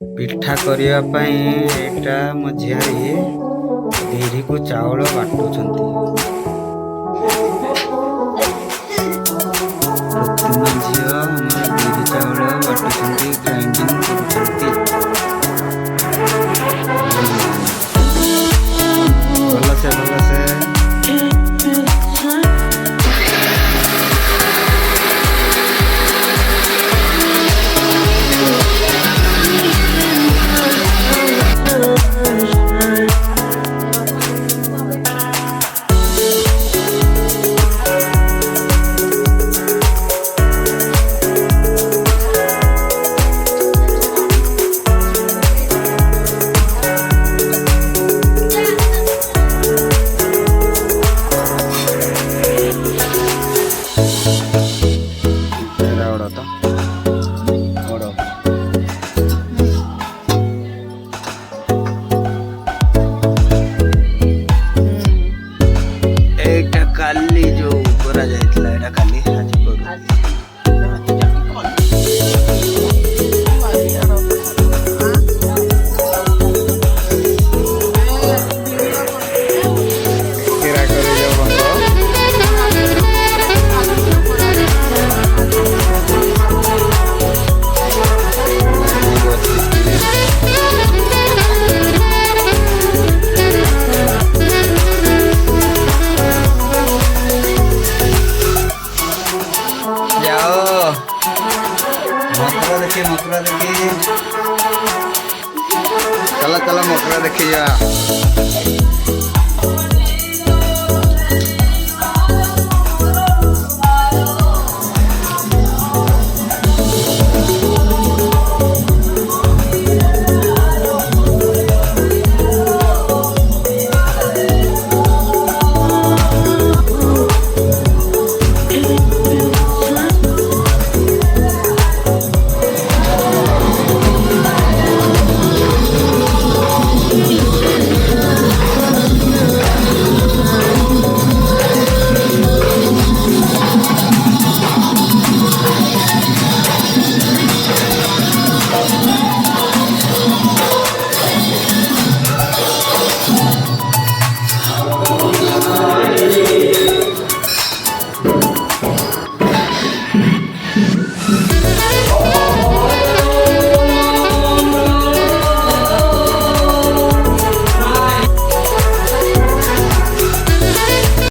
ପିଠା କରିବା ପାଇଁ ଏଇଟା ମୋ ଝିଆରୀ ବିରିକୁ ଚାଉଳ ବାଟୁଛନ୍ତି। ପ୍ରତିମା ଝିଅ ଆମର ବିରି ଚାଉଳ ବାଟୁଛନ୍ତି, ଗ୍ରାଇଣ୍ଡିଙ୍ଗ କରୁଛନ୍ତି। ଭଲସେ ଭଲସେ काली जो करा जायतला एटा काली आज करू किरा करे जो बंद मकरा देखी चला चला मकरा देखी जा।